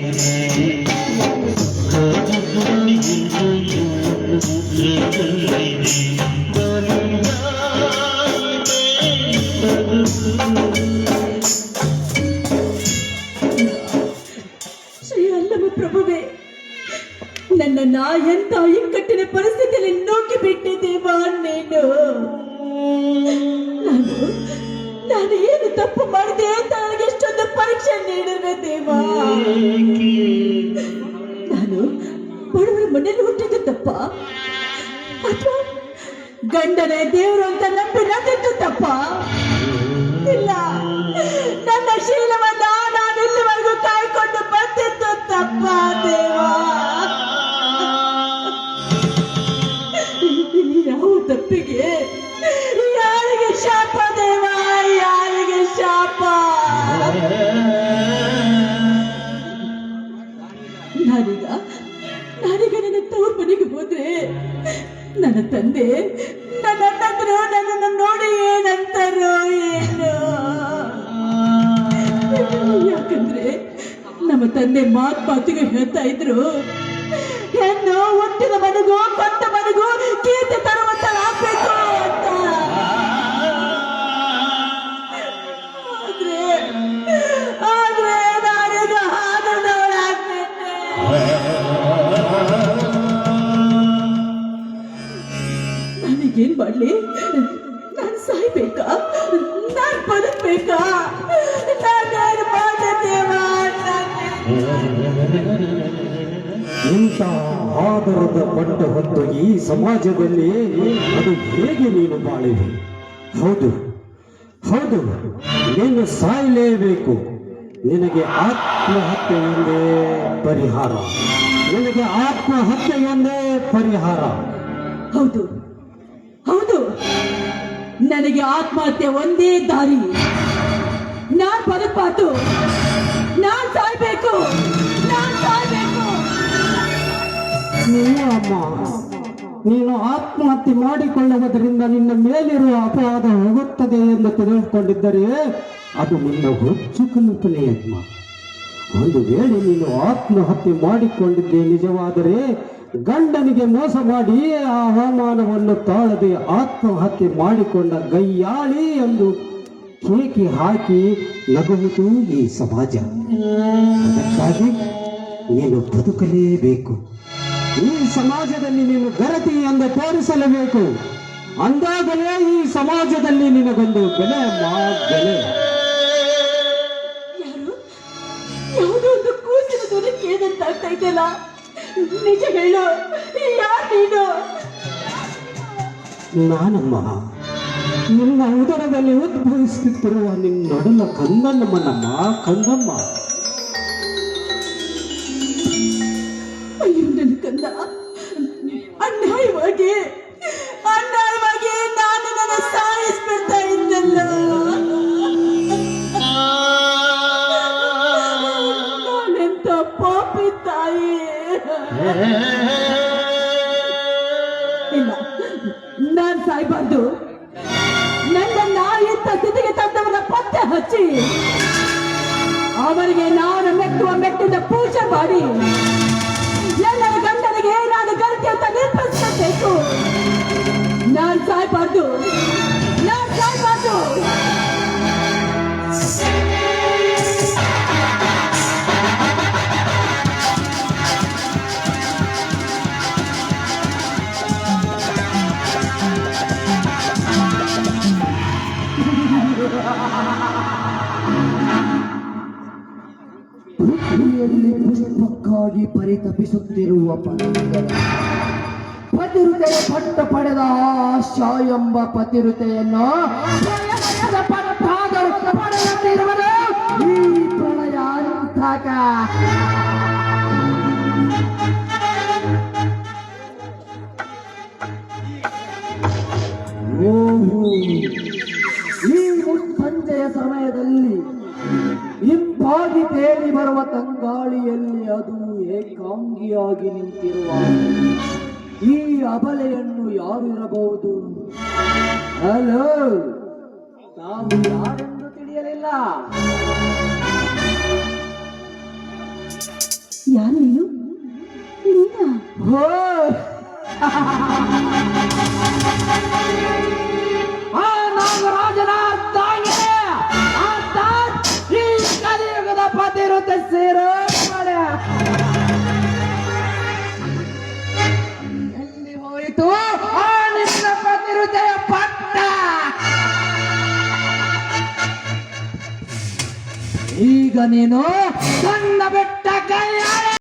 ಶ್ರೀ ಅಲ್ಲಮ ಪ್ರಭುವೇ, ನನ್ನನ್ನ ಎಂತ ಇಕ್ಕಟ್ಟಿನ ಪರಿಸ್ಥಿತಿಯಲ್ಲಿ ನುಗ್ಗಿ ಬಿಟ್ಟಿದ್ದೇವಾ ನೀನು? ನಾನು ಏನು ತಪ್ಪು ಮಾಡಿದೆ ಅಂತ ನನಗೆ ಎಷ್ಟೊಂದು ಪರೀಕ್ಷೆ ನೀಡಿದ್ರೆ ದೇವಾ. ನಾನು ಬಡವರ ಮನೆಯಲ್ಲಿ ಹುಟ್ಟಿದ್ದು ತಪ್ಪ, ಅಥವಾ ಗಂಡನೇ ದೇವರು ಅಂತ ನಂಬಿ ನನ್ನದು ತಪ್ಪ? ಇಲ್ಲ, ನನ್ನ ಶೀಲವನ್ನ ನಾನು ಇಲ್ಲಿವರೆಗೂ ಕಾಯ್ಕೊಂಡು ಬಂದಿದ್ದು ತಪ್ಪ ದೇವಾ. ಯಾವ ತಪ್ಪಿಗೆ ಯಾರಿಗೆ ಶಾಪ ದೇವಾ, ಯಾರಿಗೆ ಶಾಪ? ನಾನೀಗ ನನ್ನ ತವ್ರ ಮನೆಗೆ ಹೋದ್ರೆ ನನ್ನ ತಂದೆ ನನ್ನ ಅಣ್ಣಂದ್ರು ನನ್ನನ್ನು ನೋಡಿ ಏನಂತಾರೋ ಏನು? ಯಾಕಂದ್ರೆ ನಮ್ಮ ತಂದೆ ಮಾತಿಗೆ ಹೇಳ್ತಾ ಇದ್ರು, ಹೆಣ್ಣು ಹುಟ್ಟಿದ ಮನೆಗೂ ಕೊಟ್ಟ ಮನೆಗೂ ಕೀರ್ತಿ ತರುವಂತರಾಗ್ಬೇಕು ಅಂತ. ಆದ್ರೆ ನಾನೀಗ ಹಾದವಳಾಗ್ಬಿಟ್ಟೆ. ನಾನೀಗೇನ್ ಮಾಡ್ಲಿ? ನಾನು ಸಾಯ್ಬೇಕಾ? ನಾನು ಬದುಕ್ಬೇಕಾ? ನಾನೇನು ಮಾಡಿದ್ದೇವಾ? ಇಂಥ ಆದರದ ಪಟ್ಟ ಹೊತ್ತು ಈ ಸಮಾಜದಲ್ಲಿ ಅದು ಹೇಗೆ ನೀನು ಬಾಳಿದೆ? ಹೌದು ಹೌದು, ನೀನು ಸಾಯಲೇಬೇಕು. ನಿನಗೆ ಆತ್ಮಹತ್ಯೆಯೊಂದೇ ಪರಿಹಾರ, ನಿನಗೆ ಆತ್ಮಹತ್ಯೆಯೊಂದೇ ಪರಿಹಾರ. ಹೌದು ಹೌದು, ನನಗೆ ಆತ್ಮಹತ್ಯೆ ಒಂದೇ ದಾರಿ. ನಾನ್ ಬದುಕಬಾರ್ದು, ನಾನ್ ಸಾಯ್ಬೇಕು, ನಾನ್ ಸಾಯ್ಬೇಕು. ಅಮ್ಮ, ನೀನು ಆತ್ಮಹತ್ಯೆ ಮಾಡಿಕೊಳ್ಳುವುದರಿಂದ ನಿನ್ನ ಮೇಲಿರುವ ಅಪರಾಧ ಹೋಗುತ್ತದೆ ಎಂದು ತಿಳಿದುಕೊಂಡಿದ್ದರೆ ಅದು ನಿನ್ನ ಹುಚ್ಚು ಕಲ್ಪನೆಯಮ್ಮ. ಒಂದು ವೇಳೆ ನೀನು ಆತ್ಮಹತ್ಯೆ ಮಾಡಿಕೊಂಡಿದ್ದೆ ನಿಜವಾದರೆ ಗಂಡನಿಗೆ ಮೋಸ ಮಾಡಿ ಆ ಅವಮಾನವನ್ನು ತಾಳದೆ ಆತ್ಮಹತ್ಯೆ ಮಾಡಿಕೊಂಡ ಗಯ್ಯಾಳಿ ಎಂದು ಕೇಕೆ ಹಾಕಿ ನಗುವುದು ಈ ಸಮಾಜ. ಅದಕ್ಕಾಗಿ ನೀನು ಬದುಕಲೇಬೇಕು. ಈ ಸಮಾಜದಲ್ಲಿ ನೀನು ಗರತಿ ಎಂದು ತೋರಿಸಲೇಬೇಕು. ಅಂದಾಗಲೇ ಈ ಸಮಾಜದಲ್ಲಿ ನಿನಗೊಂದು ಬೆಲೆ ಬೆಲೆ. ಯಾವುದೋ ಒಂದು ಕೂಸಿನ ಧ್ವನಿ ಕೇಳಿದಂತಾಗ್ತಾ ಇದೆಯಲ್ಲ, ನಿಜ ಹೇಳು, ಯಾರು ನೀನು? ನಾನಮ್ಮ, ನಿನ್ನ ಉದರದಲ್ಲಿ ಉದ್ಭವಿಸುತ್ತಿರುವ ನಿನ್ನೊಡಲ ಕಂದಮ್ಮನಮ್ಮ, ಕಂದಮ್ಮ. ಅಯ್ಯೋ ನನ್ನ ಕಂದ, ಅನ್ಯಾಯವಾಗಿ ನಾನು ನನ್ನ ಸಾಯಿಸ್ಬಿಡ್ತಾ ಇದ್ದಲ್ಲ. ನಾನೆಂತ ಪಾಪಿ ತಾಯಿ. ಇಲ್ಲ, ನಾನ್ ಸಾಯ್ಬಾರ್ದು. ನನ್ನ ಇಂಥ ಸ್ಥಿತಿಗೆ ತಂದವರ ಪತ್ತೆ ಹಚ್ಚಿ ಅವರಿಗೆ ನಾನು ಮೆಟ್ಟುವ ಮೆಟ್ಟಿದ ಪೂಜೆ ಮಾಡಿ ನನ್ನ ಗಂಡನಿಗೆ ನಾನು ಗಲ್ತಿ ಅಂತ ನಿರ್ಬಂಧಿಸಬೇಕು. ನಾನ್ ಸಾಯ್ಬಾರ್ದು, ನಾನ್ ಸಾಯ್ಬಾರ್ದು. ಪೃಥ್ವಿಯಲ್ಲಿ ಪುಷ್ಪಕ್ಕಾಗಿ ಪರಿತಪಿಸುತ್ತಿರುವ ಪತಿರುತೆಯ ಪಟ್ಟ ಪಡೆದ ಆಶಾ ಎಂಬ ಪತಿರುತೆಯನ್ನು ಪಡೆಯುತ್ತಿರುವುದು ಈ ಪ್ರಳಯಾಂತಕ. ಈ ಮುಸ್ಸಂಜೆಯ ಸಮಯದಲ್ಲಿ ಇಂಪಾಗಿ ತೇಲಿ ಬರುವ ತಂಗಾಳಿಯಲ್ಲಿ ಅದು ಏಕಾಂಗಿಯಾಗಿ ನಿಂತಿರುವ ಈ ಅಬಲೆಯನ್ನು ಯಾರು ಇರಬಹುದು? ಹಲೋ, ತಾವು ಯಾರೆಂದು ತಿಳಿಯಲಿಲ್ಲ? ಗೋ ಆ ನಾಗರಾಜನ ತಾಯಿ ಅರ್ಥಾತ್ ಈ ಕಲಿಯುಗದ ಪತಿರುತ್ತೆ ಸೇರೋ ಮಾಡೆ ಎಲ್ಲಿ ಹೋಯಿತು ಆ ನಿನ್ನ ಪತಿರುತೆಯ ಪಟ್ಟ ಈಗ ನೀನು ಸಣ್ಣ ಬೆಟ್ಟ ಕೈಯಾಳೆ